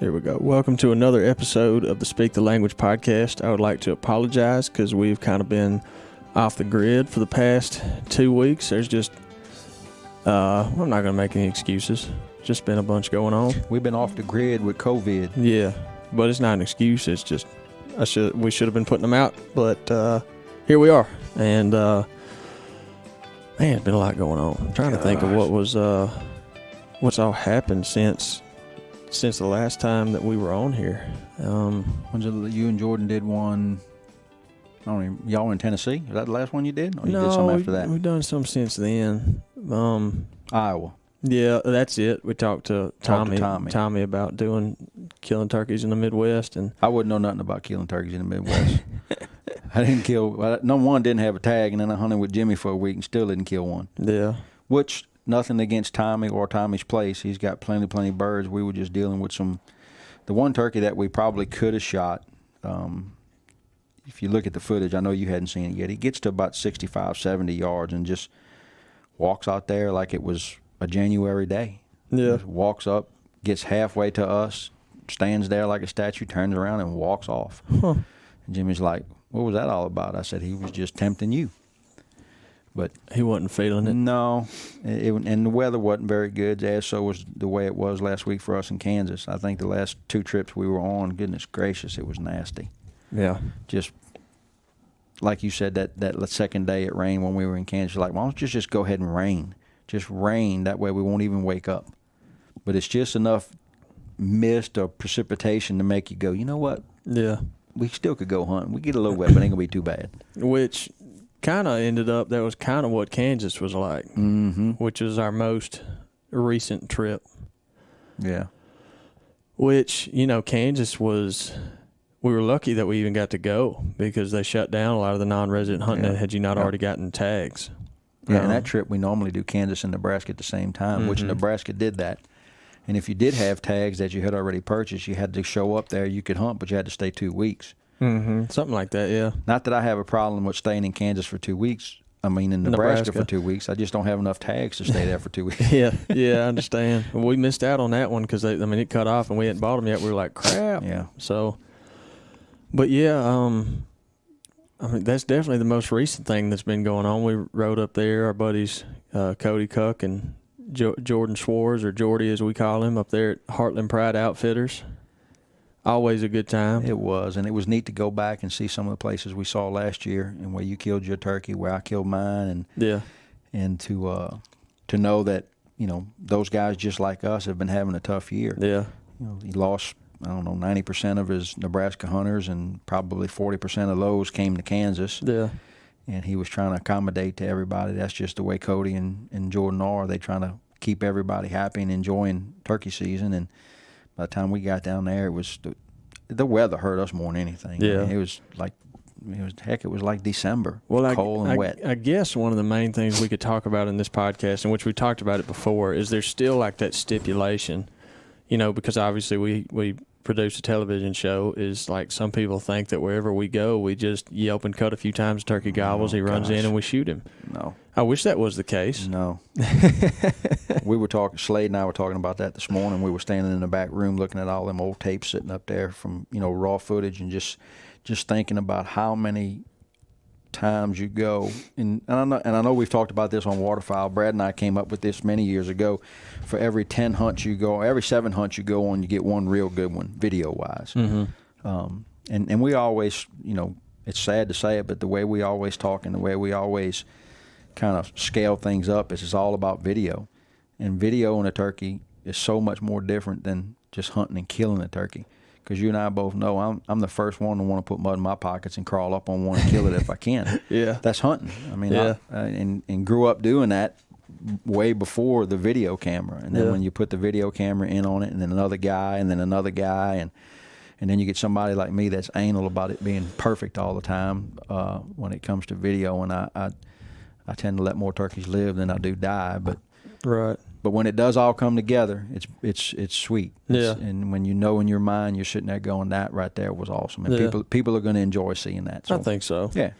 Here we go. Welcome to another episode of the Speak the Language podcast. I would like to apologize because we've kind of been off the grid for the past 2 weeks. There's just, I'm not going to make any excuses. Just been a bunch going on. We've been off the grid with COVID. Yeah, but it's not an excuse. It's just, we should have been putting them out, but here we are. And, man, it's been a lot going on. I'm trying to think of what's all happened since the last time that we were on here. You and Jordan did one, I don't even, y'all were in Tennessee? Is that the last one you did? Or you No, did some after that? We've done some since then. Iowa. Yeah, that's it. We talked to Tommy about killing turkeys in the Midwest. And I wouldn't know nothing about killing turkeys in the Midwest. I didn't kill, number one, didn't have a tag, and then I hunted with Jimmy for a week and still didn't kill one. Yeah. Which, nothing against Tommy or Tommy's place. He's got plenty birds. We were just dealing with the one turkey that we probably could have shot. If you look at the footage, I know you hadn't seen it yet. He gets to about 65, 70 yards and just walks out there like it was a January day. Yeah. Just walks up, gets halfway to us, stands there like a statue, turns around and walks off. Huh. And Jimmy's like, "What was that all about?" I said, "He was just tempting you." But he wasn't feeling it. No, and the weather wasn't very good, as so was the way it was last week for us in Kansas. I think the last 2 trips we were on, goodness gracious, it was nasty. Yeah. Just like you said, that second day it rained when we were in Kansas. Like, why don't you just go ahead and rain? Just rain, that way we won't even wake up. But it's just enough mist or precipitation to make you go, you know what? Yeah. We still could go hunting. We get a little wet, but it ain't going to be too bad. Which kind of ended up, that was kind of what Kansas was like, which was our most recent trip. Yeah. Which, Kansas was, we were lucky that we even got to go because they shut down a lot of the non-resident hunting had you not already gotten tags. Yeah, and that trip we normally do Kansas and Nebraska at the same time, which Nebraska did that. And if you did have tags that you had already purchased, you had to show up there. You could hunt, but you had to stay 2 weeks. Something like that, yeah. Not that I have a problem with staying in Kansas for 2 weeks. I mean, in Nebraska for 2 weeks. I just don't have enough tags to stay there for 2 weeks. Yeah, I understand. We missed out on that one because, it cut off and we hadn't bought them yet. We were like, crap. Yeah. So, but yeah, that's definitely the most recent thing that's been going on. We rode up there, our buddies Cody Cuck and Jordan Schwartz, or Jordy as we call him, up there at Heartland Pride Outfitters. Always a good time. It was, and it was neat to go back and see some of the places we saw last year, and where you killed your turkey, where I killed mine, and to know that those guys just like us have been having a tough year. Yeah, he lost 90% of his Nebraska hunters, and probably 40% of those came to Kansas. Yeah, and he was trying to accommodate to everybody. That's just the way Cody and Jordan are. They trying to keep everybody happy and enjoying turkey season. And by the time we got down there, it was the weather hurt us more than anything. Yeah. I mean, it was like December. Well, cold and wet. I guess one of the main things we could talk about in this podcast, in which we talked about it before, is there's still like that stipulation, because obviously we produce a television show, is like some people think that wherever we go, we just yelp and cut a few times, turkey gobbles, he runs in and we shoot him. No. I wish that was the case. No. We were talking, Slade and I were talking about that this morning. We were standing in the back room looking at all them old tapes sitting up there from, raw footage, and just thinking about how many times you go, and I know we've talked about this on Waterfowl. Brad and I came up with this many years ago. For every 10 hunts you go, every 7 hunts you go on, you get one real good one, video-wise. And we always, it's sad to say it, but the way we always talk and the way we always kind of scale things up is it's all about video. And video on a turkey is so much more different than just hunting and killing a turkey. Because you and I both know I'm the first one to want to put mud in my pockets and crawl up on one and kill it if I can. Yeah. That's hunting. I mean, yeah. And grew up doing that way before the video camera. And then when you put the video camera in on it, and then another guy, and then another guy, and then you get somebody like me that's anal about it being perfect all the time when it comes to video. And I tend to let more turkeys live than I do die. But right. But when it does all come together, it's sweet. Yeah. And when you know in your mind, you're sitting there going, that right there was awesome. And people are going to enjoy seeing that. So. I think so. Yeah.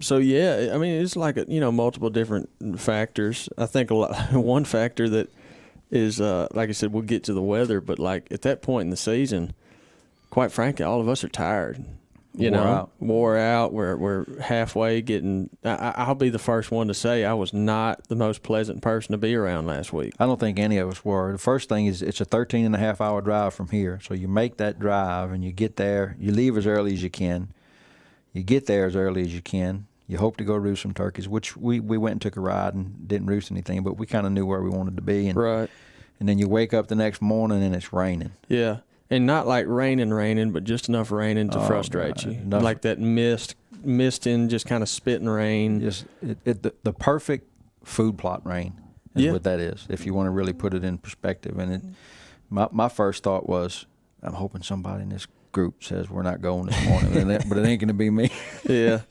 So yeah, I mean, it's like multiple different factors. I think one factor that is like I said, we'll get to the weather, but like at that point in the season, quite frankly, all of us are tired. Wore out. We're halfway getting. I'll be the first one to say I was not the most pleasant person to be around last week. I don't think any of us were. The first thing is it's a 13-and-a-half-hour drive from here. So you make that drive and you get there. You leave as early as you can. You get there as early as you can. You hope to go roost some turkeys, which we went and took a ride and didn't roost anything, but we kind of knew where we wanted to be. And, right. And then you wake up the next morning and it's raining. Yeah. And not like raining, but just enough raining to frustrate you. Enough. Like that misting, just kind of spitting rain. Just the perfect food plot rain is what that is, if you want to really put it in perspective. And my first thought was, I'm hoping somebody in this group says we're not going this morning, but it ain't going to be me. Yeah.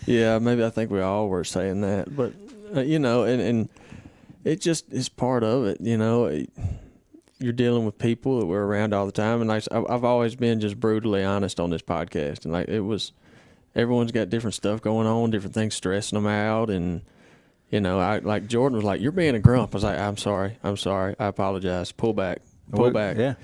Yeah, maybe I think we all were saying that. But, and it just is part of it, You're dealing with people that we're around all the time, and I've always been just brutally honest on this podcast, and everyone's got different stuff going on, different things stressing them out, and like Jordan was like, "You're being a grump." I was like, "I'm sorry, I apologize. Pull back." Yeah,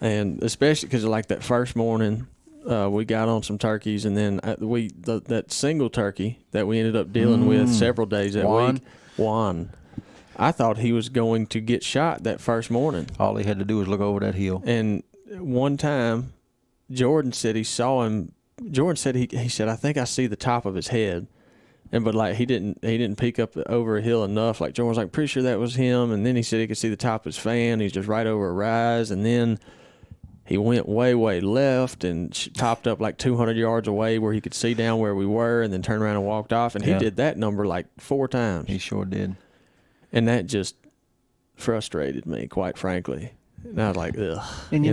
and especially because like that first morning, we got on some turkeys, and then that single turkey that we ended up dealing with several days that week, Juan. I thought he was going to get shot that first morning. All he had to do was look over that hill. And one time, Jordan said he saw him. Jordan said he said, I think I see the top of his head, but like he didn't peek up over a hill enough. Like Jordan was like, pretty sure that was him. And then he said he could see the top of his fan. He's just right over a rise. And then he went way left and topped up like 200 yards away where he could see down where we were, and then turned around and walked off. And he did that number like 4 times. He sure did. And that just frustrated me, quite frankly. And I was like, ugh. And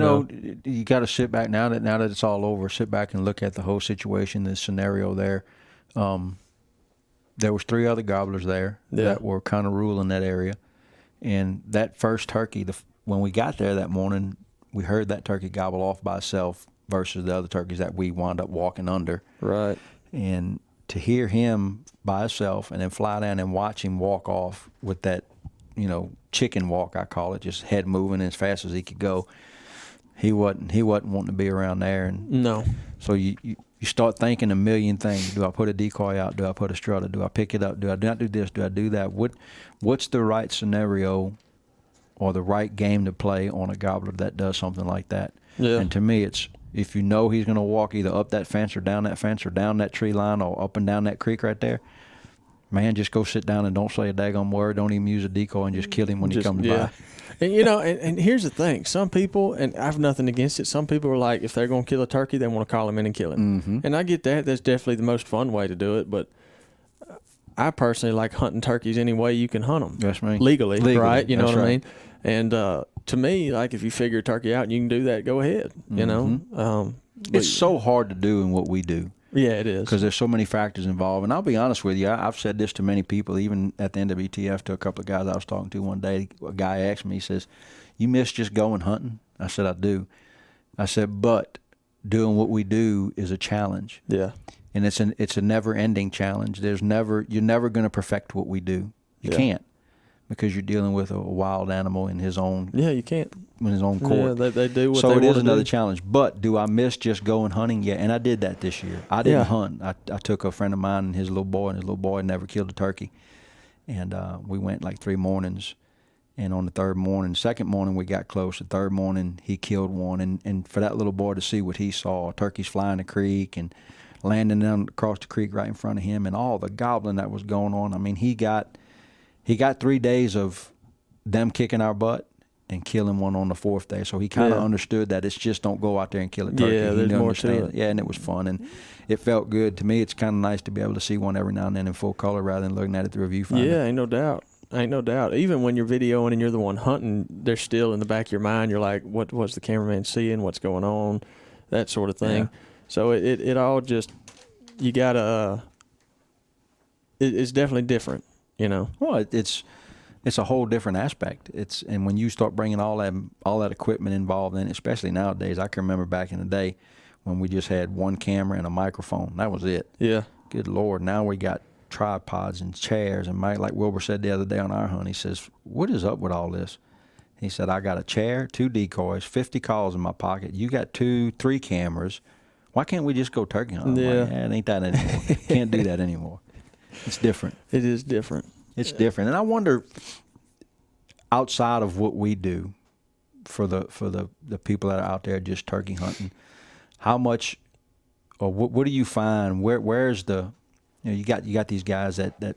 you got to sit back now that it's all over. Sit back and look at the whole situation, the scenario there. There was 3 other gobblers there that were kind of ruling that area. And that first turkey, when we got there that morning, we heard that turkey gobble off by itself versus the other turkeys that we wound up walking under. Right. And to hear him by himself and then fly down and watch him walk off with that, chicken walk, I call it, just head moving as fast as he could go. He wasn't wanting to be around there. And no. So you start thinking a million things. Do I put a decoy out? Do I put a strutter? Do I pick it up? Do I not do this? Do I do that? What's the right scenario or the right game to play on a gobbler that does something like that? Yeah. And to me, it's, if you know he's going to walk either up that fence or down that tree line or up and down that creek right there, man, just go sit down and don't say a daggone word. Don't even use a decoy and just kill him when he comes by. And, and here's the thing. Some people, and I have nothing against it, some people are like, if they're going to kill a turkey, they want to call him in and kill him. Mm-hmm. And I get that. That's definitely the most fun way to do it. But I personally like hunting turkeys any way you can hunt them. That's right. Legally, right? You know what right. I mean? And to me, like, if you figure a turkey out and you can do that, go ahead, It's so hard to do in what we do. Yeah, it is. Because there's so many factors involved. And I'll be honest with you, I've said this to many people, even at the NWTF, to a couple of guys I was talking to one day. A guy asked me, he says, "You miss just going hunting?" I said, "I do." I said, "But doing what we do is a challenge." Yeah. And it's a never-ending challenge. You're never going to perfect what we do. You can't. Because you're dealing with a wild animal in his own you can't in his own court. Yeah, they do what so they it is want to another do. challenge. But do I miss just going hunting? Yeah, and I did that this year. I didn't hunt. I took a friend of mine and his little boy, never killed a turkey, and we went like 3 mornings. And on the second morning we got close. The third morning he killed one, and for that little boy to see what he saw, turkeys flying the creek and landing down across the creek right in front of him, and all the gobbling that was going on. I mean, he got 3 days of them kicking our butt and killing one on the 4th day. So he kind of understood that it's just don't go out there and kill a turkey. Yeah, there's more to it. Yeah, and it was fun, and it felt good. To me, it's kind of nice to be able to see one every now and then in full color rather than looking at it through a viewfinder. Yeah, ain't no doubt. Even when you're videoing and you're the one hunting, they're still in the back of your mind. You're like, what's the cameraman seeing? What's going on? That sort of thing. Yeah. So it all just, you got to, it's definitely different, Well, it's a whole different aspect. And when you start bringing all that equipment involved in it, especially nowadays, I can remember back in the day when we just had one camera and a microphone. That was it. Yeah. Good Lord. Now we got tripods and chairs. And like Wilbur said the other day on our hunt, he says, "What is up with all this?" He said, I got a chair, 2 decoys, 50 calls in my pocket. You got 2, 3 cameras. Why can't we just go turkey hunting? Yeah. Like, it ain't that anymore. Can't do that anymore. It's different. It is different. It's different. And I wonder, outside of what we do for the people that are out there just turkey hunting, how much, or what do you find? Where's the, you got these guys that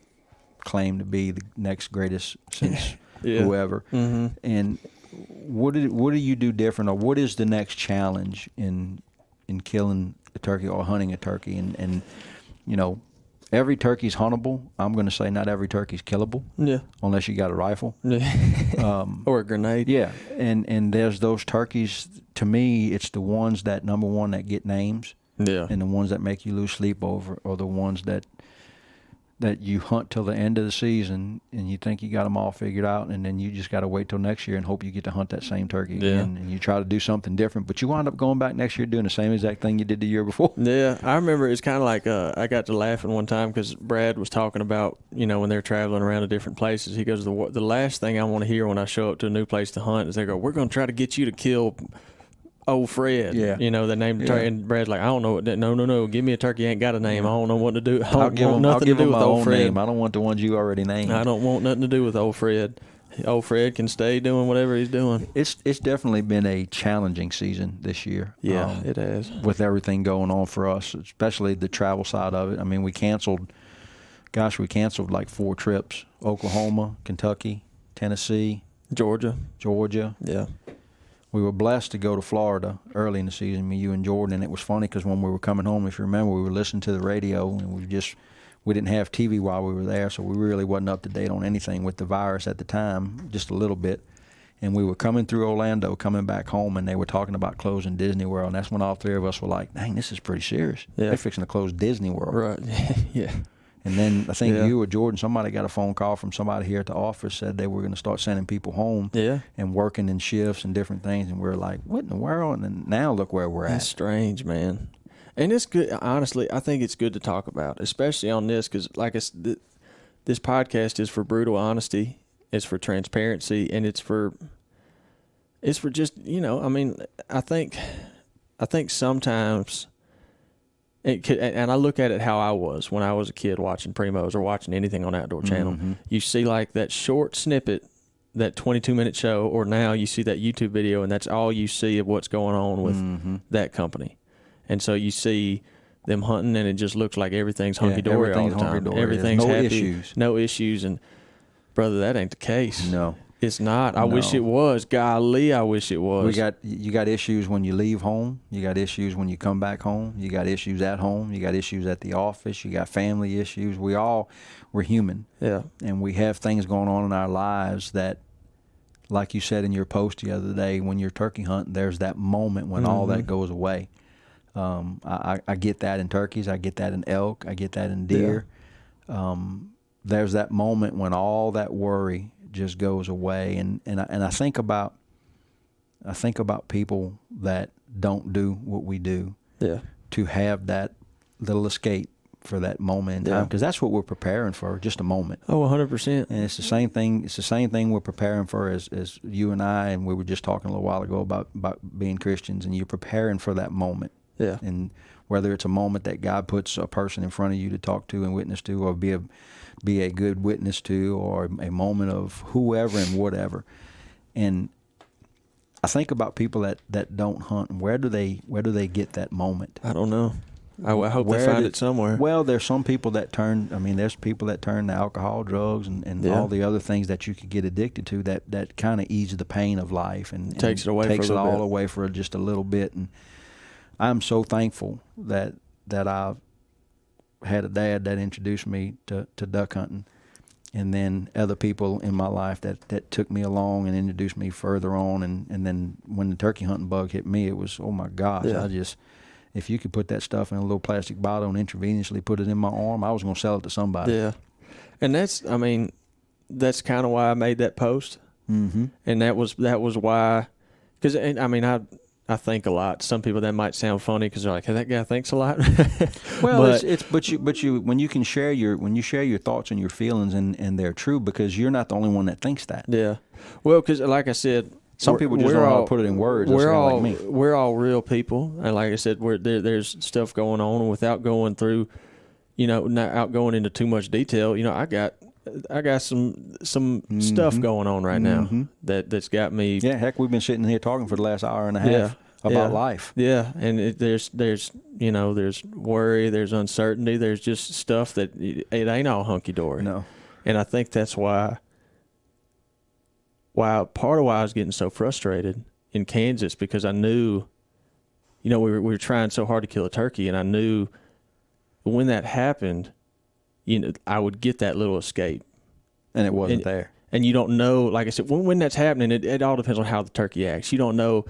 claim to be the next greatest since whoever, and what do you do different, or what is the next challenge in killing a turkey or hunting a turkey? And every turkey's huntable. I'm going to say not every turkey's killable. Yeah. Unless you got a rifle. Yeah. Or a grenade. Yeah. And there's those turkeys, to me, it's the ones that, number one, that get names. Yeah. And the ones that make you lose sleep over, or the ones that you hunt till the end of the season and you think you got them all figured out, and then you just got to wait till next year and hope you get to hunt that same turkey again. And you try to do something different, but you wind up going back next year doing the same exact thing you did the year before. Yeah, I remember it's kind of like I got to laughing one time because Brad was talking about, when they're traveling around to different places. He goes, the last thing I want to hear when I show up to a new place to hunt is they go, we're going to try to get you to kill old Fred. Yeah. They named the turkey. And Brad's like, I don't know. No. Give me a turkey. Ain't got a name. I don't know what to do. I'll give him my own name. I don't want the ones you already named. I don't want nothing to do with old Fred. Old Fred can stay doing whatever he's doing. It's definitely been a challenging season this year. Yeah, it has. With everything going on for us, especially the travel side of it. I mean, we canceled like 4 trips: Oklahoma, Kentucky, Tennessee, Georgia. Yeah. We were blessed to go to Florida early in the season, me, you, and Jordan, and it was funny because when we were coming home, if you remember, we were listening to the radio, and we didn't have TV while we were there, so we really wasn't up to date on anything with the virus at the time, just a little bit. And we were coming through Orlando, coming back home, and they were talking about closing Disney World, and that's when all 3 of us were like, dang, this is pretty serious. Yeah. They're fixing to close Disney World. Right, yeah. And then I think you or Jordan, somebody got a phone call from somebody here at the office, said they were going to start sending people home and working in shifts and different things. And we were like, what in the world? And then now look where we're at. That's strange, man. And it's good. Honestly, I think it's good to talk about, especially on this, because this podcast is for brutal honesty. It's for transparency, and it's for just, I think sometimes, and I look at it how I was when I was a kid watching Primos or watching anything on Outdoor Channel. Mm-hmm. You see like that short snippet, that 22-minute show, or now you see that YouTube video, and that's all you see of what's going on with that company. And so you see them hunting, and it just looks like everything's hunky-dory all the time. Everything's happy, no issues. And, brother, that ain't the case. No. It's not. I wish it was. Golly, I wish it was. You got issues when you leave home. You got issues when you come back home. You got issues at home. You got issues at the office. You got family issues. We're human. Yeah. And we have things going on in our lives that, like you said in your post the other day, when you're turkey hunting, there's that moment when all that goes away. I get that in turkeys. I get that in elk. I get that in deer. Yeah. There's that moment when all that worry just goes away, and I think about people that don't do what we do, to have that little escape for that moment in time, because that's what we're preparing for, just a moment. Oh, 100%. And it's the same thing. It's the same thing we're preparing for as you and I, and we were just talking a little while ago about being Christians, and you're preparing for that moment. Yeah. And whether it's a moment that God puts a person in front of you to talk to and witness to, or be a good witness to, or a moment of whoever and whatever. And I think about people that don't hunt, and where do they get that moment? I don't know. I hope they find it somewhere. Well, there's some people that there's people that turn to alcohol, drugs, and all the other things that you could get addicted to that kind of ease the pain of life and takes it away takes it all away for just a little bit. And I'm so thankful that I've had a dad that introduced me to duck hunting, and then other people in my life that took me along and introduced me further on, and then when the turkey hunting bug hit me, it was, oh my gosh, if you could put that stuff in a little plastic bottle and intravenously put it in my arm, I was going to sell it to somebody. Yeah, and that's kind of why I made that post. Mm-hmm. And that was why, because I think a lot. Some people that might sound funny because they're like, hey, that guy thinks a lot. Well, but you when you can share your thoughts and your feelings and they're true, because you're not the only one that thinks that. Yeah. Well, because like I said, some people just don't know how to put it in words. We're all real people, and like I said, there's stuff going on without going through, not going into too much detail. I got some stuff going on right now that's got me. Yeah, heck, we've been sitting here talking for the last hour and a half about life. Yeah, and there's worry, there's uncertainty, there's just stuff that it ain't all hunky dory. No, and I think that's why part of why I was getting so frustrated in Kansas, because I knew, we were trying so hard to kill a turkey, and I knew when that happened, I would get that little escape. And it wasn't there. And you don't know, like I said, when that's happening, it all depends on how the turkey acts. You don't know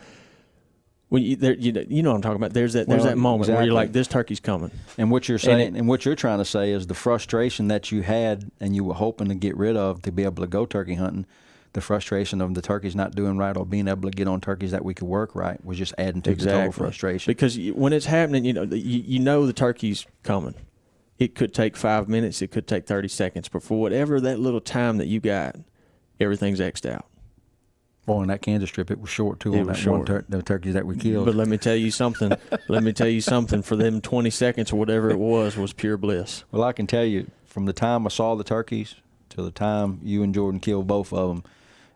when you know what I'm talking about. There's that moment where you're like, this turkey's coming. And what you're saying, and what you're trying to say is the frustration that you had and you were hoping to get rid of to be able to go turkey hunting, the frustration of the turkeys not doing right or being able to get on turkeys that we could work right was just adding to the total frustration. Because when it's happening, you know the turkey's coming. It could take 5 minutes. It could take 30 seconds. But for whatever that little time that you got, everything's X'd out. Boy, on that Kansas trip, it was short, too, the turkeys that we killed. But let me tell you something. For them 20 seconds or whatever it was pure bliss. Well, I can tell you, from the time I saw the turkeys to the time you and Jordan killed both of them,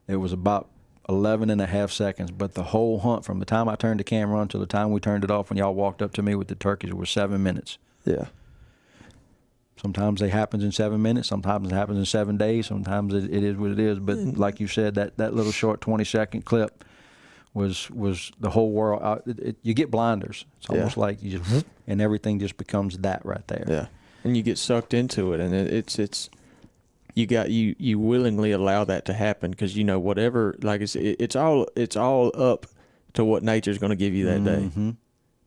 it was about 11 and a half seconds. But the whole hunt, from the time I turned the camera on to the time we turned it off when y'all walked up to me with the turkeys, was 7 minutes. Yeah. Sometimes it happens in 7 minutes. Sometimes it happens in 7 days. Sometimes it is what it is. But like you said, that little short 20-second clip was the whole world. You get blinders. It's almost like you just, and everything just becomes that right there. Yeah, and you get sucked into it, and it's you willingly allow that to happen because whatever, like it's all up to what nature's going to give you that day.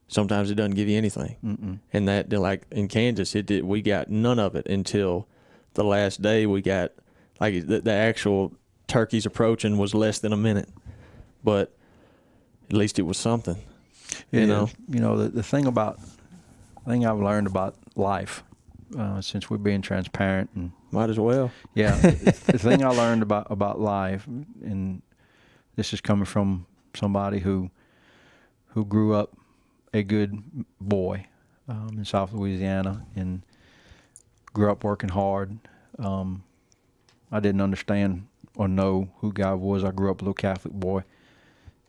Sometimes it doesn't give you anything. And that, like in Kansas, we got none of it until the last day. We got, like, the actual turkeys approaching was less than a minute. But at least it was something. The thing I've learned about life, since we're being transparent, and might as well. Yeah. The thing I learned about life, and this is coming from somebody who grew up a good boy in South Louisiana and grew up working hard. I didn't understand or know who God was. I grew up a little Catholic boy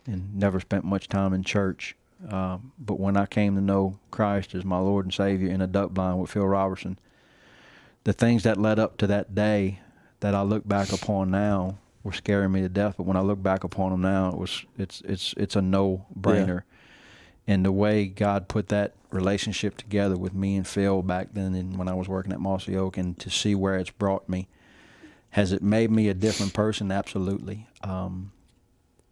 and never spent much time in church. But when I came to know Christ as my Lord and Savior in a duck blind with Phil Robertson, the things that led up to that day that I look back upon now were scaring me to death. But when I look back upon them now, it's a no-brainer. Yeah. And the way God put that relationship together with me and Phil back then, and when I was working at Mossy Oak, and to see where it's brought me, has it made me a different person? Absolutely.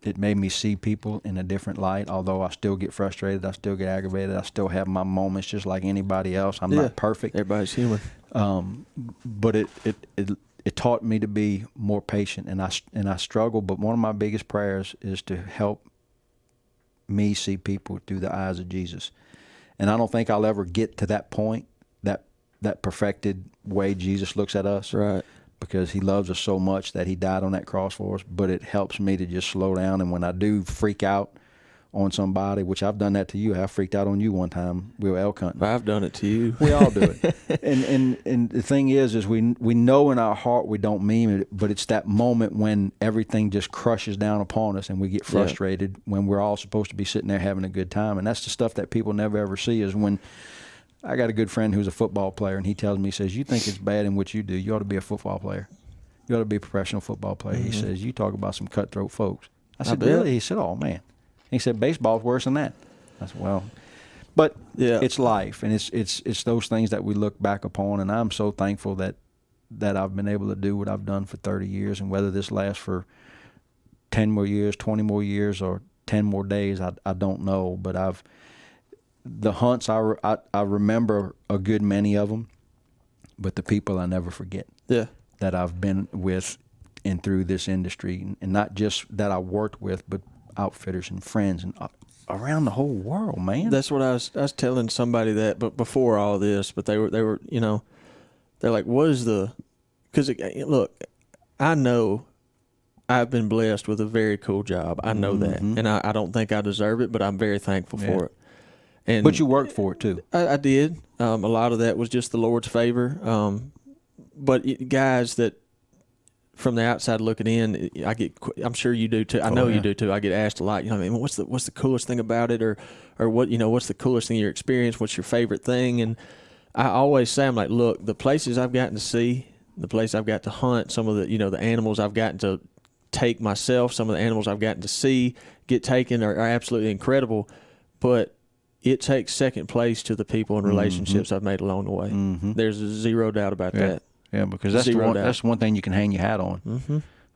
It made me see people in a different light. Although I still get frustrated, I still get aggravated, I still have my moments just like anybody else. I'm not perfect. Everybody's human. But it taught me to be more patient, and I struggle. But one of my biggest prayers is to help me see people through the eyes of Jesus. And I don't think I'll ever get to that point, that perfected way Jesus looks at us. Right. Because he loves us so much that he died on that cross for us. But it helps me to just slow down. And when I do freak out on somebody, which I've done that to you. I freaked out on you one time. We were elk hunting. I've done it to you. We all do it. And the thing is we know in our heart we don't mean it, but it's that moment when everything just crushes down upon us and we get frustrated when we're all supposed to be sitting there having a good time. And that's the stuff that people never ever see, is when I got a good friend who's a football player, and he tells me, he says, you think it's bad in what you do. You ought to be a football player. You ought to be a professional football player. Mm-hmm. He says, you talk about some cutthroat folks. I said, really? He said, oh, man. He said, baseball's worse than that. I said, well, but it's life, and it's those things that we look back upon, and I'm so thankful that I've been able to do what I've done for 30 years, and whether this lasts for 10 more years, 20 more years, or 10 more days, I don't know, but the hunts, I remember a good many of them, but the people I never forget that I've been with and through this industry, and not just that I worked with, but outfitters and friends and around the whole world, man. That's what I was telling somebody that, but before all this, but they were, you know, they're like, what is because look, I know I've been blessed with a very cool job. I know that, and I don't think I deserve it, but I'm very thankful for it. But you worked for it too. I did. A lot of that was just the Lord's favor. But guys that from the outside looking in, I'm sure you do too. I know you do too. I get asked a lot. You know, I mean, what's the coolest thing about it, or what, you know, what's the coolest thing you experienced? What's your favorite thing? And I always say, I'm like, look, the places I've gotten to see, the place I've got to hunt, some of the, you know, the animals I've gotten to take myself, some of the animals I've gotten to see get taken are absolutely incredible. But it takes second place to the people and relationships I've made along the way. There's zero doubt about that. Yeah, because that's one thing you can hang your hat on.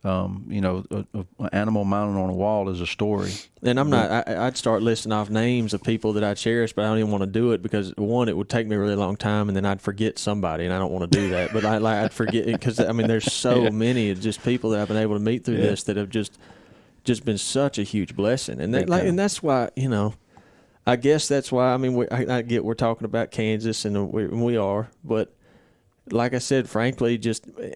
You know, an animal mounted on a wall is a story. And I'm not. I'd start listing off names of people that I cherish, but I don't even want to do it because one, it would take me a really long time, and then I'd forget somebody, and I don't want to do that. But I'd forget it because I mean, there's so many just people that I've been able to meet through this that have just been such a huge blessing, and and that's why, you know, I guess that's why. I mean, I get we're talking about Kansas, and we are, but like I said, frankly,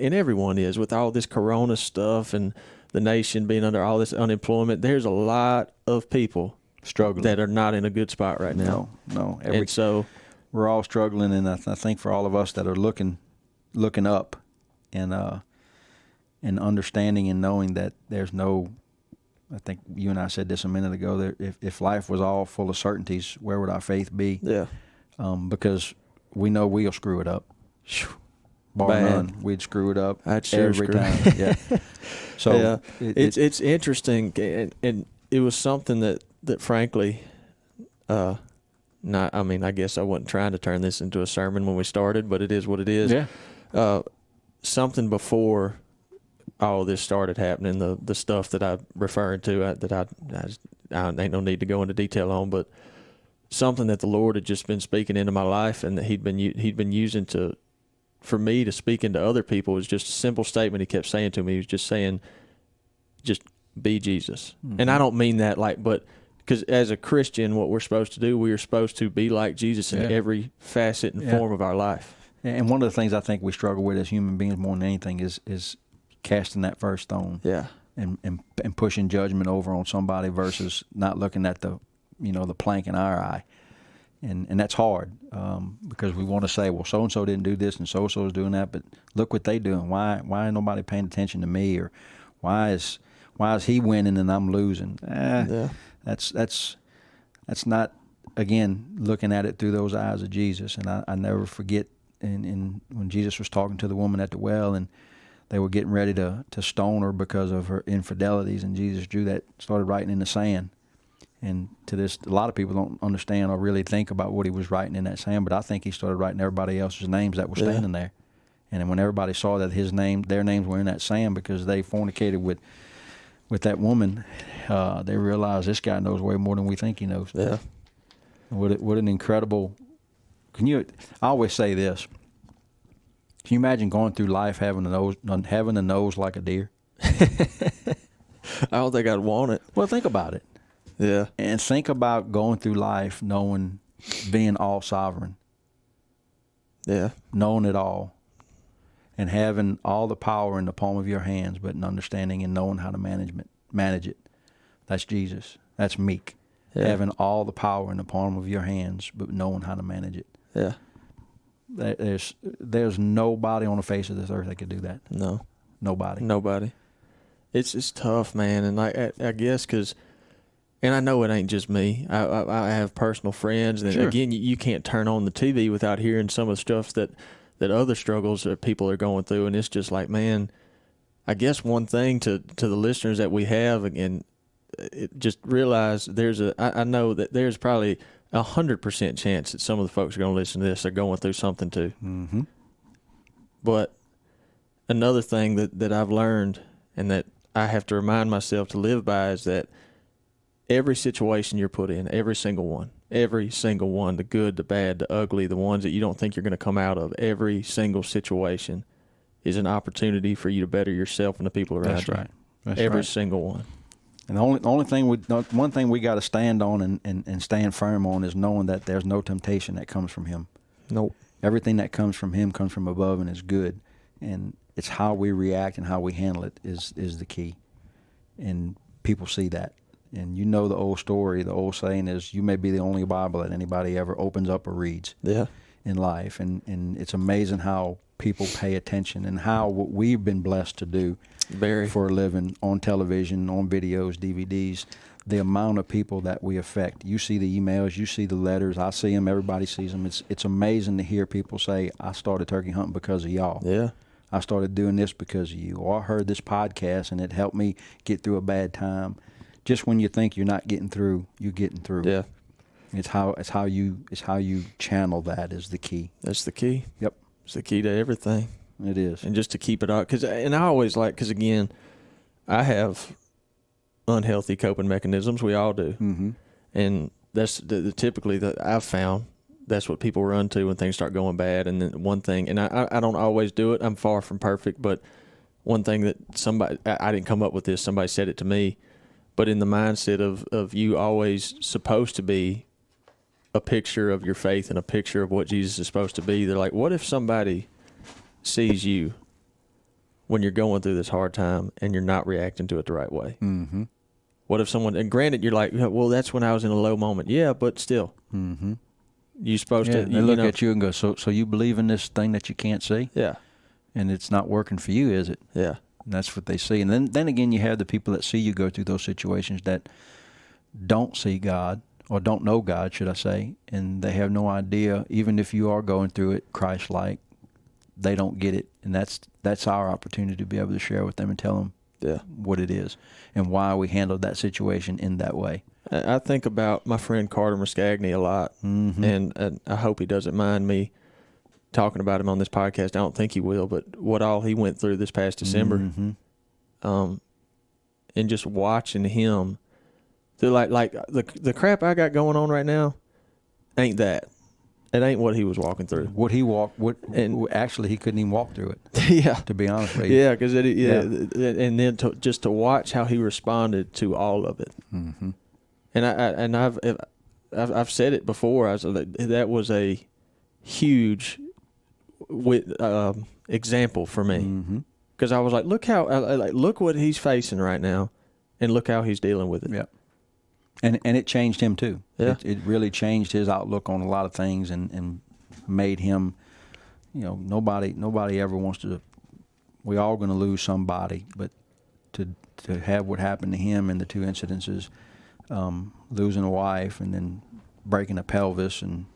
and everyone is, with all this corona stuff and the nation being under all this unemployment, there's a lot of people struggling that are not in a good spot right now. No. And so we're all struggling, and I think for all of us that are looking up and understanding and knowing that there's no, I think you and I said this a minute ago, if life was all full of certainties, where would our faith be? Yeah. Because we know we'll screw it up. Bar none, we'd screw it up every time. Yeah. So yeah, it's interesting, and it was something that frankly, I guess I wasn't trying to turn this into a sermon when we started, but it is what it is. Yeah. Something before all this started happening, the stuff that I'm referring to, that I ain't no need to go into detail on, but something that the Lord had just been speaking into my life, and that He'd been using for me to speak into other people, was just a simple statement He kept saying to me. He was just saying, just be Jesus. And I don't mean that but because as a Christian, what we're supposed to do, we are supposed to be like Jesus in every facet and form of our life. And one of the things I think we struggle with as human beings more than anything is casting that first stone. Yeah. And pushing judgment over on somebody versus not looking at the plank in our eye. And that's hard because we want to say, well, so-and-so didn't do this and so-and-so is doing that, but look what they doing. Why ain't nobody paying attention to me? Or why is he winning and I'm losing? That's not, again, looking at it through those eyes of Jesus. And I never forget when Jesus was talking to the woman at the well, and they were getting ready to stone her because of her infidelities, and Jesus started writing in the sand. And to this, a lot of people don't understand or really think about what He was writing in that sand, but I think He started writing everybody else's names that were standing there. And then when everybody saw that their names were in that sand because they fornicated with that woman, they realized this guy knows way more than we think he knows. Yeah. What an incredible, I always say this, can you imagine going through life having a nose like a deer? I don't think I'd want it. Well, think about it. Yeah. And think about going through life being all sovereign. Yeah. Knowing it all. And having all the power in the palm of your hands, but understanding and knowing how to manage it. That's Jesus. That's meek. Yeah. Having all the power in the palm of your hands, but knowing how to manage it. Yeah. There's nobody on the face of this earth that could do that. No. Nobody. It's tough, man. And I guess because... And I know it ain't just me. I have personal friends, and again, you can't turn on the TV without hearing some of the stuff that other struggles that people are going through, and it's just like, man, I guess one thing to the listeners that we have, and just realize I know that there's probably 100% chance that some of the folks are going to listen to this are going through something too. Mm-hmm. But another thing that I've learned, and that I have to remind myself to live by, is that every situation you're put in, every single one, the good, the bad, the ugly, the ones that you don't think you're going to come out of, every single situation is an opportunity for you to better yourself and the people around you. That's right. Every single one. And one thing we got to stand on and stand firm on is knowing that there's no temptation that comes from him. Nope. Everything that comes from him comes from above and is good. And it's how we react and how we handle it is the key. And people see that. And you know the old story, the old saying is, you may be the only Bible that anybody ever opens up or reads in life. And it's amazing how people pay attention and how what we've been blessed to do for a living on television, on videos, DVDs, the amount of people that we affect. You see the emails, you see the letters, I see them, everybody sees them. It's amazing to hear people say, I started turkey hunting because of y'all. Yeah. I started doing this because of you. Or I heard this podcast and it helped me get through a bad time. Just when you think you're not getting through, you're getting through. Yeah. It's how you channel that is the key. That's the key. Yep. It's the key to everything. It is. And just to keep it out, and I always because again, I have unhealthy coping mechanisms. We all do. Mm-hmm. And that's typically that I've found that's what people run to when things start going bad. And then one thing, and I don't always do it. I'm far from perfect, but one thing that I didn't come up with this. Somebody said it to me. But in the mindset of you always supposed to be a picture of your faith and a picture of what Jesus is supposed to be, they're like, what if somebody sees you when you're going through this hard time and you're not reacting to it the right way? Mm-hmm. What if someone, and granted, you're like, well, that's when I was in a low moment. Yeah, but still. Mm-hmm. You're supposed to. They look at you and go, so you believe in this thing that you can't see? Yeah. And it's not working for you, is it? Yeah. And that's what they see. And then again, you have the people that see you go through those situations that don't see God, or don't know God, should I say, and they have no idea, even if you are going through it Christ-like, they don't get it. And that's our opportunity to be able to share with them and tell them what it is and why we handled that situation in that way. I think about my friend Carter Muscagni a lot, mm-hmm. and I hope he doesn't mind me talking about him on this podcast. I don't think he will, but what all he went through this past December, mm-hmm. And just watching him, like the crap I got going on right now, ain't that. It ain't what he was walking through. Actually, he couldn't even walk through it. Yeah, to be honest with you. Yeah, because and then just to watch how he responded to all of it. Mm-hmm. And I've said it before. That was a huge example for me, because I was like, look what he's facing right now, and look how he's dealing with it. Yeah, and it changed him too. Yeah, it really changed his outlook on a lot of things, and made him, nobody ever wants to. We all going to lose somebody, but to have what happened to him in the two incidences, losing a wife and then breaking a pelvis and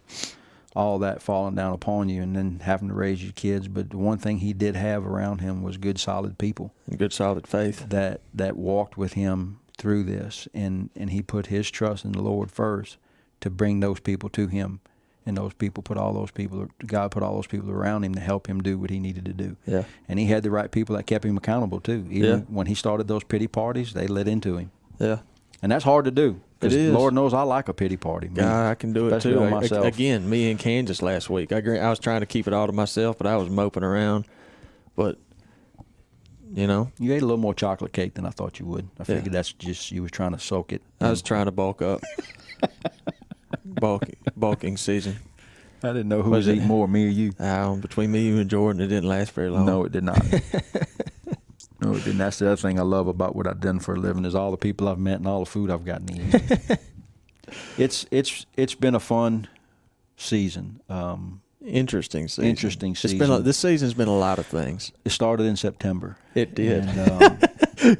all that falling down upon you, and then having to raise your kids. But the one thing he did have around him was good, solid people. And good, solid faith. That walked with him through this. And he put his trust in the Lord first to bring those people to him. And God put all those people around him to help him do what he needed to do. Yeah. And he had the right people that kept him accountable too. Even when he started those pity parties, they led into him. Yeah. And that's hard to do. It is. Lord knows I like a pity party. I can do it too. Again, me in Kansas last week. I was trying to keep it all to myself, but I was moping around. But, you ate a little more chocolate cake than I thought you would. I figured that's just you was trying to soak it. I was trying to bulk up. Bulking season. I didn't know who was eating more, me or you. Between me, you, and Jordan, it didn't last very long. No, it did not. No, it didn't. That's the other thing I love about what I've done for a living is all the people I've met and all the food I've gotten to eat. It's been a fun season. Interesting season. This season's been a lot of things. It started in September. It did. And,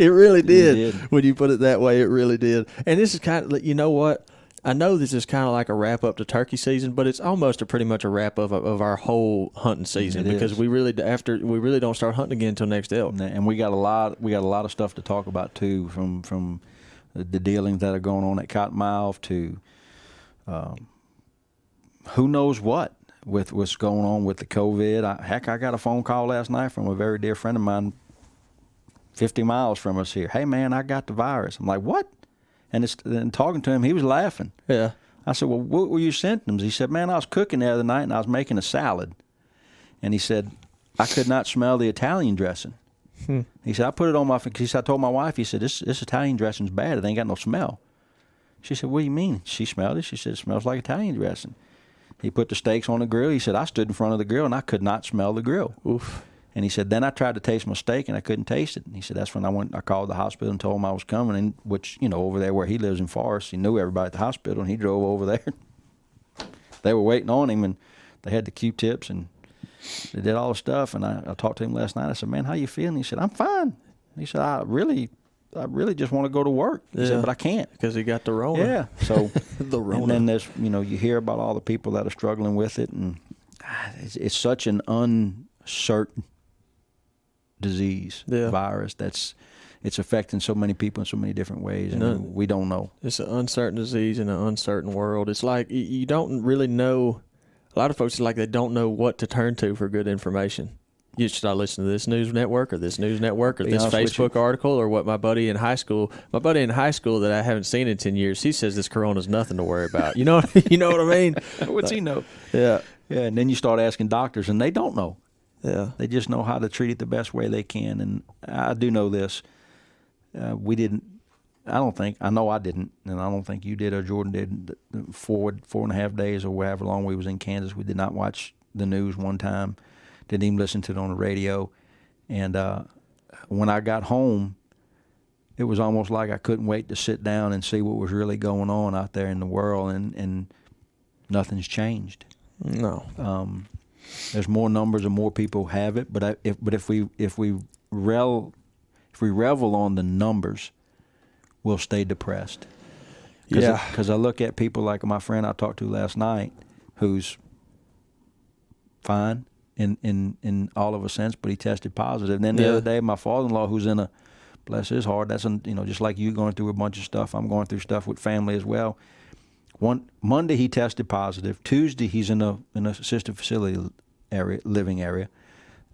it really did. It did. When you put it that way, it really did. And this is kind of, you know what? I know this is kind of like a wrap up to turkey season, but it's almost pretty much a wrap up of our whole hunting season, because we really don't start hunting again until next elk. And we got a lot of stuff to talk about too, from the dealings that are going on at Cottonmouth to who knows what with what's going on with the COVID. I got a phone call last night from a very dear friend of mine 50 miles from us here. Hey man, I got the virus. I'm like, what? And talking to him, he was laughing. Yeah. I said, well, what were your symptoms? He said, man, I was cooking the other night and I was making a salad. And he said, I could not smell the Italian dressing. He said, I put it on my, he said, I told my wife, he said, this Italian dressing's bad. It ain't got no smell. She said, what do you mean? She smelled it. She said, it smells like Italian dressing. He put the steaks on the grill. He said, I stood in front of the grill and I could not smell the grill. Oof. And he said, then I tried to taste my steak and I couldn't taste it. And he said, that's when I called the hospital and told him I was coming, and which, over there where he lives in Forest, he knew everybody at the hospital, and he drove over there. They were waiting on him, and they had the Q-tips, and they did all the stuff. And I talked to him last night. I said, man, how you feeling? He said, I'm fine. He said, I really just want to go to work. He said, but I can't. Because he got the Rona. Yeah. So, the Rona. And then there's, you hear about all the people that are struggling with it, and it's such an uncertain disease, virus it's affecting so many people in so many different ways, and we don't know. It's an uncertain disease in an uncertain world. It's like you don't really know. A lot of folks, like, they don't know what to turn to for good information. Should I listen to this news network or this news network or this Facebook article, or what my buddy in high school that I haven't seen in 10 years, he says this corona's nothing to worry about. You know what I mean? What's he know? Yeah. Yeah, and then you start asking doctors, and they don't know. Yeah. They just know how to treat it the best way they can. And I do know this. I know I didn't, and I don't think you did or Jordan did, 4.5 days or however long we was in Kansas. We did not watch the news one time. Didn't even listen to it on the radio. And when I got home, it was almost like I couldn't wait to sit down and see what was really going on out there in the world, and nothing's changed. No. There's more numbers and more people have it, but if we revel on the numbers, we'll stay depressed. Because I look at people like my friend I talked to last night, who's fine in all of a sense, but he tested positive. And then the other day, my father-in-law, who's in a, bless his heart, that's just like you going through a bunch of stuff. I'm going through stuff with family as well. Monday he tested positive. Tuesday he's in an assisted facility living area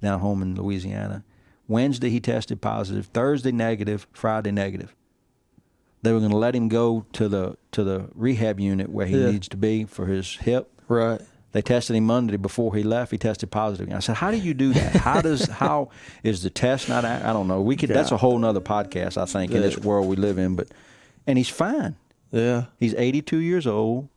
down home in Louisiana. Wednesday he tested positive. Thursday negative. Friday negative. They were going to let him go to the rehab unit where he needs to be for his hip. Right. They tested him Monday. Before he left, he tested positive. And I said, how do you do that? How is the test not? I don't know. That's a whole nother podcast, I think, in this world we live in. And he's fine. Yeah. He's 82 years old.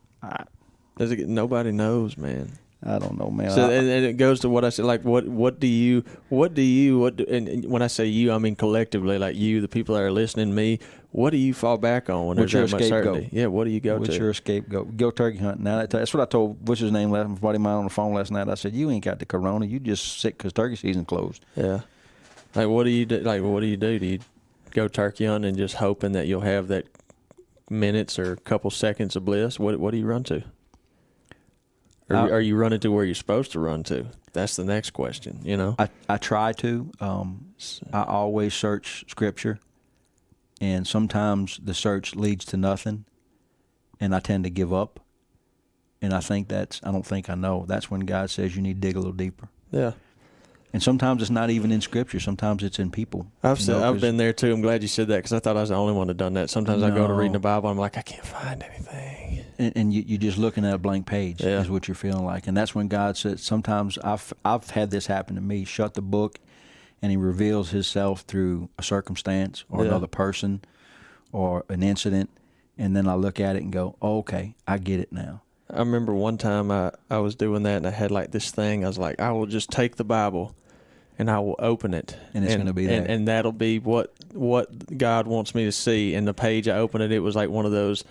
Nobody knows, man. I don't know, man. So, and it goes to what I said, like, what do you, and when I say you, I mean collectively, like you, the people that are listening to me, what do you fall back on when there's that much certainty? Yeah, what do you go to? What's your scapegoat? Go turkey hunting. Now, that's what I told, what's his name, my buddy of mine on the phone last night. I said, you ain't got the corona. You just sick because turkey season closed. Yeah. Like, what do you do? Like, what do you do? Do you go turkey hunting and just hoping that you'll have that minutes or a couple seconds of bliss? What do you run to? Are you running to where you're supposed to run to? That's the next question, I try to. I always search Scripture, and sometimes the search leads to nothing, and I tend to give up. And I don't think I know. That's when God says you need to dig a little deeper. Yeah. And sometimes it's not even in Scripture. Sometimes it's in people. I've been there too. I'm glad you said that, because I thought I was the only one that done that. Sometimes I go to reading the Bible, I'm like, I can't find anything. And you're just looking at a blank page is what you're feeling like. And that's when God says, sometimes I've had this happen to me. Shut the book, and He reveals Himself through a circumstance or another person or an incident. And then I look at it and go, oh, okay, I get it now. I remember one time I was doing that, and I had like this thing. I was like, I will just take the Bible and I will open it. And it's going to be there. And that'll be what God wants me to see. And the page I opened it was like one of those,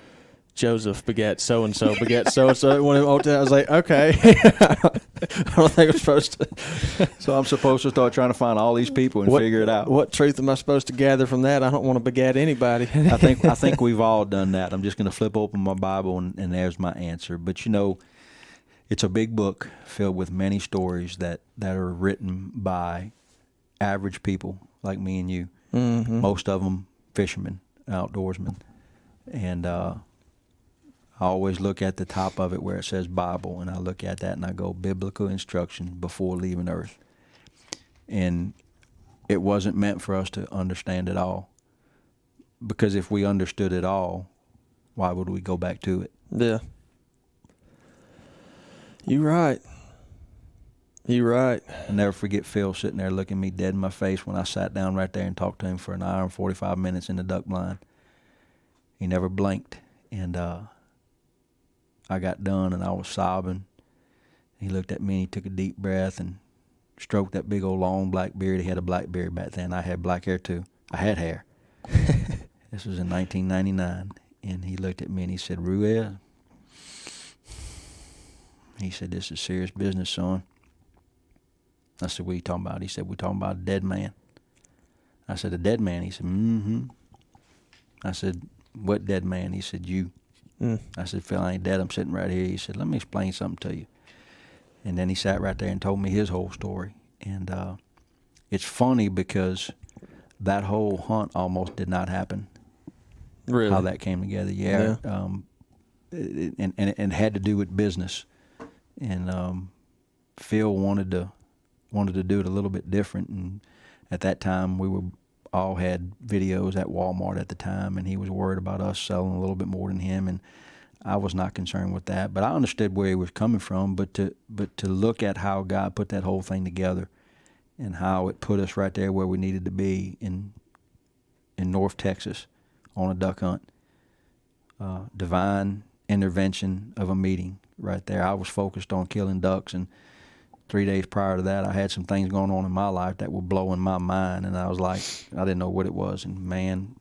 Joseph begat so-and-so, begat so-and-so. When I was like, okay. I don't think I'm supposed to. So I'm supposed to start trying to find all these people and figure it out. What truth am I supposed to gather from that? I don't want to begat anybody. I think we've all done that. I'm just going to flip open my Bible, and there's my answer. But, it's a big book filled with many stories that are written by average people like me and you. Mm-hmm. Most of them fishermen, outdoorsmen. And I always look at the top of it where it says Bible, and I look at that and I go, biblical instruction before leaving earth. And it wasn't meant for us to understand it all. Because if we understood it all, why would we go back to it? Yeah. You're right. You're right. I'll never forget Phil sitting there looking me dead in my face when I sat down right there and talked to him for an hour and 45 minutes in the duck blind. He never blinked. And I got done and I was sobbing. He looked at me and he took a deep breath and stroked that big old long black beard. He had a black beard back then. I had black hair too. I had hair. This was in 1999. And he looked at me and he said, Ruiz, he said, this is serious business, son. I said, what are you talking about? He said, we're talking about a dead man. I said, a dead man? He said, mm-hmm. I said, what dead man? He said, you. I said, Phil, I ain't dead. I'm sitting right here. He said, let me explain something to you. And then he sat right there and told me his whole story. And it's funny because that whole hunt almost did not happen. Really? How that came together, yeah. And it had to do with business. And Phil wanted to do it a little bit different. And at that time, we all had videos at Walmart at the time, and he was worried about us selling a little bit more than him. And I was not concerned with that, but I understood where he was coming from. But to look at how God put that whole thing together, and how it put us right there where we needed to be in North Texas on a duck hunt, divine intervention of a meeting right there. I was focused on killing ducks, and 3 days prior to that, I had some things going on in my life that were blowing my mind, and I was like, I didn't know what it was. And man,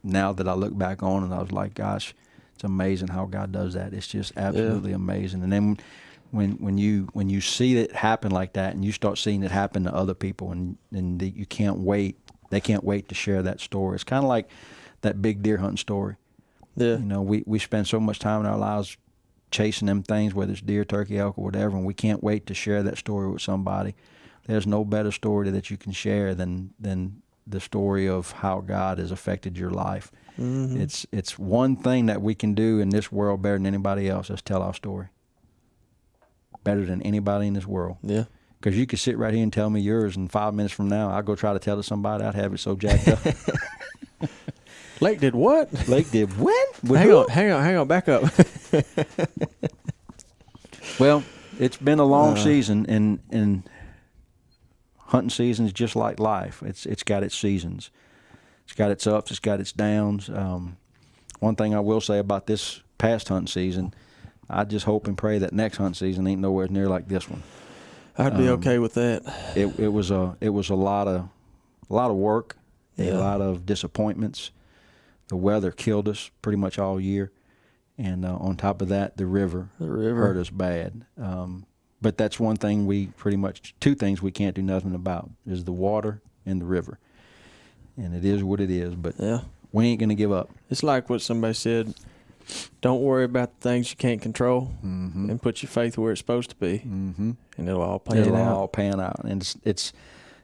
now that I look back on it, I was like, gosh, it's amazing how God does that. It's just absolutely amazing. And then when you see it happen like that, and you start seeing it happen to other people, and you can't wait, they can't wait to share that story. It's kind of like that big deer hunting story. Yeah. You know, we spend so much time in our lives chasing them things, whether it's deer, turkey, elk, or whatever, and we can't wait to share that story with somebody. There's no better story that you can share than the story of how God has affected your life. Mm-hmm. It's one thing that we can do in this world better than anybody else, is tell our story. Better than anybody in this world. Yeah. Because you could sit right here and tell me yours, and 5 minutes from now, I'll go try to tell it to somebody, I'd have it so jacked up. Lake did what? Lake did what? Hang on, back up. Well, it's been a long season, and hunting season is just like life. It's got its seasons. It's got its ups, it's got its downs. One thing I will say about this past hunting season, I just hope and pray that next hunting season ain't nowhere near like this one. I'd be okay with that. It was a lot of work, a lot of disappointments. The weather killed us pretty much all year, and on top of that, the river hurt us bad. But that's one thing two things we can't do nothing about, is the water and the river. And it is what it is, but we ain't going to give up. It's like what somebody said, don't worry about the things you can't control, and put your faith where it's supposed to be, and it'll all pan out. And it's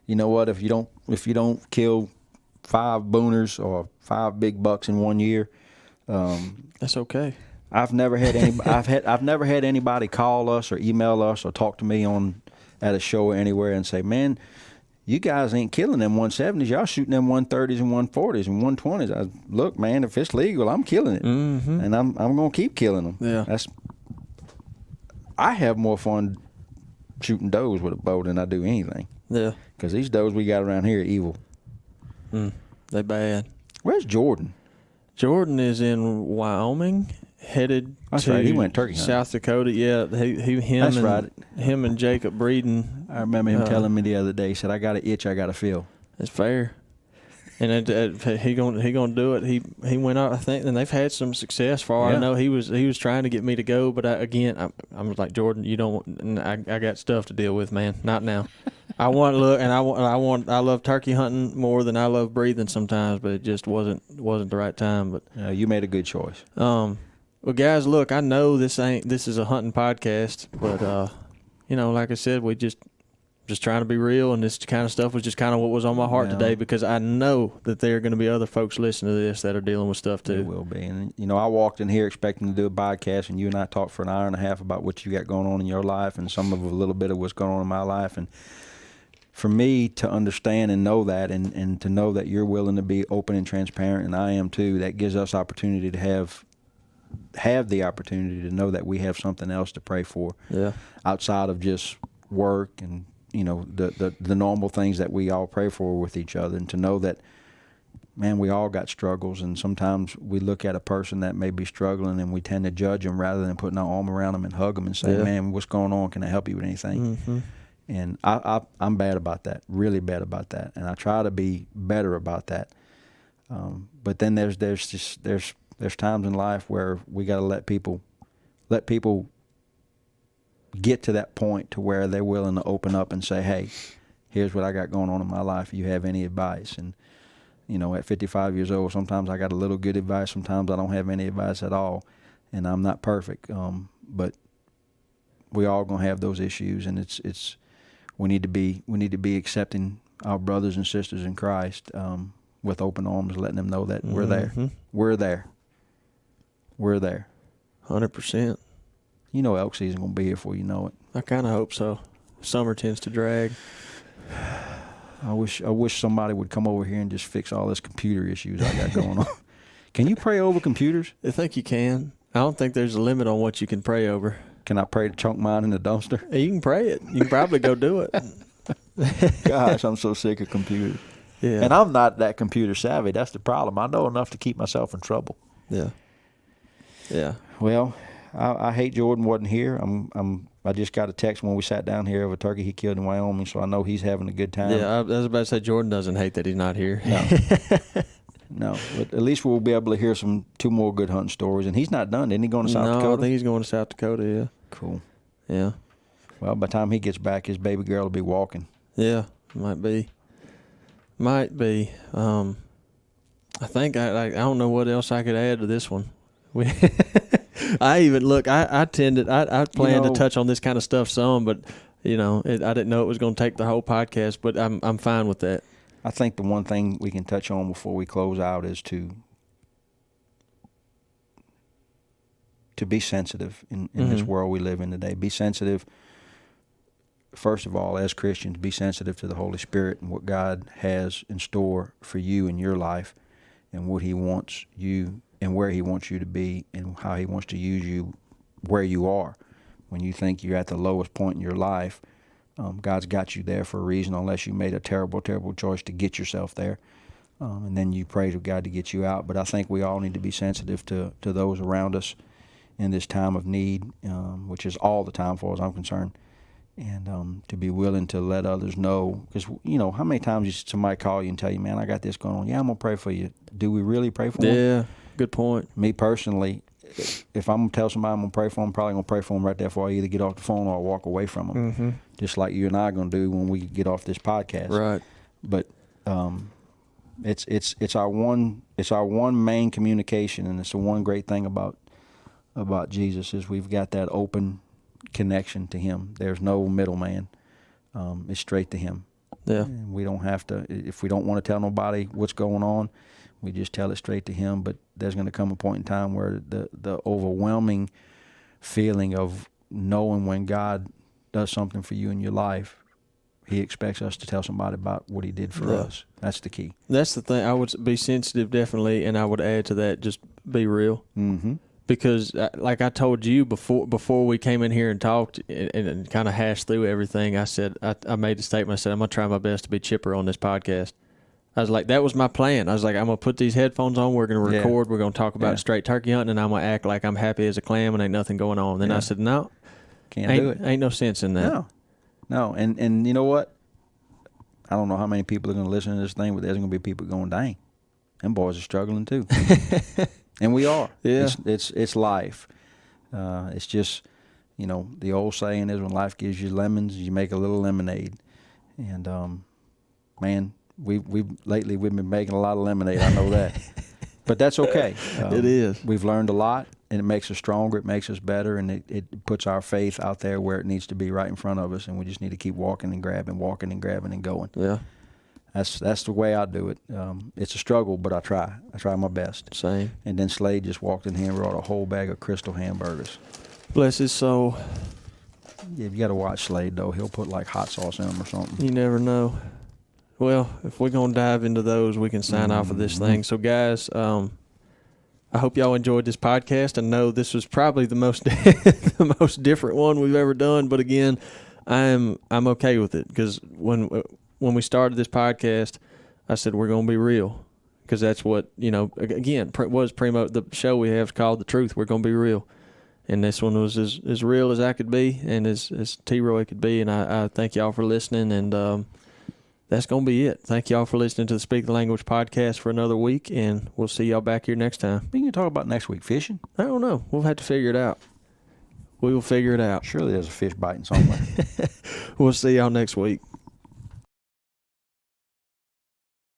you know what, if you don't kill 5 booners or 5 big bucks in 1 year, that's okay. I've never had anybody call us or email us or talk to me at a show or anywhere and say, man, you guys ain't killing them 170s. Y'all shooting them 130s and 140s and 120s. Look, man, if it's legal, I'm killing it, and I'm gonna keep killing them. Yeah, I have more fun shooting does with a bow than I do anything. Yeah, because these does we got around here are evil. They bad. Where's Jordan? Jordan is in Wyoming, headed That's to right. He went turkey hunting. South Dakota. Yeah, him and Jacob Breeden. I remember him telling me the other day. He said, "I got an itch I got to feel." It's fair, and he gonna do it. He went out, I think, and they've had some success. For all I know, he was trying to get me to go, but I'm like, Jordan, you don't want. I got stuff to deal with, man. Not now. I love turkey hunting more than I love breathing sometimes, but it just wasn't the right time. But you made a good choice. Well, guys, look, I know this is a hunting podcast, but like I said, we just trying to be real, and this kind of stuff was just kind of what was on my heart today, because I know that there are going to be other folks listening to this that are dealing with stuff too. It will be, and I walked in here expecting to do a podcast, and you and I talked for an hour and a half about what you got going on in your life, and a little bit of what's going on in my life, and for me to understand and know that, and to know that you're willing to be open and transparent, and I am too, that gives us opportunity to have the opportunity to know that we have something else to pray for, outside of just work and, the normal things that we all pray for with each other, and to know that, man, we all got struggles, and sometimes we look at a person that may be struggling and we tend to judge them rather than putting our arm around them and hug them and say, man, what's going on? Can I help you with anything? Mm-hmm. And I'm bad about that, really bad about that, and I try to be better about that. But then there's times in life where we got to let people get to that point to where they're willing to open up and say, hey, here's what I got going on in my life. You have any advice? And, at 55 years old, sometimes I got a little good advice. Sometimes I don't have any advice at all. And I'm not perfect. But we all going to have those issues. And we need to be accepting our brothers and sisters in Christ with open arms, letting them know that we're there. We're there. We're there. 100%. Elk season going to be here before you know it. I kind of hope so. Summer tends to drag. I wish somebody would come over here and just fix all this computer issues I got going on. Can you pray over computers? I think you can. I don't think there's a limit on what you can pray over. Can I pray to chunk mine in the dumpster? You can pray it. You can probably go do it. Gosh, I'm so sick of computers. Yeah. And I'm not that computer savvy. That's the problem. I know enough to keep myself in trouble. Yeah. Yeah. Well, I hate Jordan wasn't here. I just got a text when we sat down here of a turkey he killed in Wyoming, so I know he's having a good time. Yeah, I was about to say Jordan doesn't hate that he's not here. No. No, but at least we'll be able to hear two more good hunting stories. And he's not done. Isn't he going to South Dakota? No, I think he's going to South Dakota, yeah. Cool. Yeah. Well, by the time he gets back, his baby girl will be walking. Yeah, might be. I think I don't know what else I could add to this one. I planned to touch on this kind of stuff some, but I didn't know it was going to take the whole podcast. But I'm fine with that. I think the one thing we can touch on before we close out is to be sensitive in this world we live in today. Be sensitive. First of all, as Christians, be sensitive to the Holy Spirit and what God has in store for you in your life, and what He wants you and where He wants you to be, and how He wants to use you where you are. When you think you're at the lowest point in your life, God's got you there for a reason, unless you made a terrible, terrible choice to get yourself there. And then you pray to God to get you out. But I think we all need to be sensitive to those around us in this time of need, which is all the time for as I'm concerned. And to be willing to let others know. Because, how many times somebody call you and tell you, man, I got this going on. Yeah, I'm going to pray for you. Do we really pray for them? Yeah, good point. Me personally, if I'm going to tell somebody I'm going to pray for them, I'm probably going to pray for them right there before I either get off the phone or I walk away from them. Mm-hmm. Just like you and I are going to do when we get off this podcast. Right. But it's our one main communication, and it's the one great thing about Jesus is we've got that open connection to Him. There's no middleman. It's straight to Him. Yeah. And we don't have to, if we don't want to tell nobody what's going on, we just tell it straight to Him. But there's going to come a point in time where the overwhelming feeling of knowing when God does something for you in your life, He expects us to tell somebody about what He did for us. That's the key. That's the thing. I would be sensitive, definitely, and I would add to that, just be real. Mm-hmm. Because, like I told you before we came in here and talked and kind of hashed through everything, I said, I made the statement, I said, I'm going to try my best to be chipper on this podcast. I was like, that was my plan. I was like, I'm going to put these headphones on, we're going to record, we're going to talk about straight turkey hunting, and I'm going to act like I'm happy as a clam and ain't nothing going on. Then I said, no. Can't do it. Ain't no sense in that. No. And you know what? I don't know how many people are going to listen to this thing, but there's going to be people going, dang, them boys are struggling too. And we are. Yeah. It's life. It's just, the old saying is, when life gives you lemons, you make a little lemonade. And man, we've been making a lot of lemonade. I know that. But that's okay. It is. We've learned a lot, and it makes us stronger. It makes us better, and it puts our faith out there where it needs to be, right in front of us. And we just need to keep walking and grabbing and going. Yeah. That's the way I do it. It's a struggle, but I try. I try my best. Same. And then Slade just walked in here and brought a whole bag of Crystal hamburgers. Bless his soul. Yeah, you got to watch Slade, though. He'll put, like, hot sauce in them or something. You never know. Well, if we're going to dive into those, we can sign off of this thing. So, guys, I hope y'all enjoyed this podcast. I know this was probably the most the most different one we've ever done. But, again, I'm okay with it because when we started this podcast, I said we're going to be real because that's what, again, was Primo. The show we have is called The Truth. We're going to be real. And this one was as real as I could be and as T-Roy could be. And I thank y'all for listening. And that's going to be it. Thank y'all for listening to the Speak the Language podcast for another week. And we'll see y'all back here next time. We can talk about next week. Fishing? I don't know. We'll have to figure it out. We will figure it out. Surely there's a fish biting somewhere. We'll see y'all next week.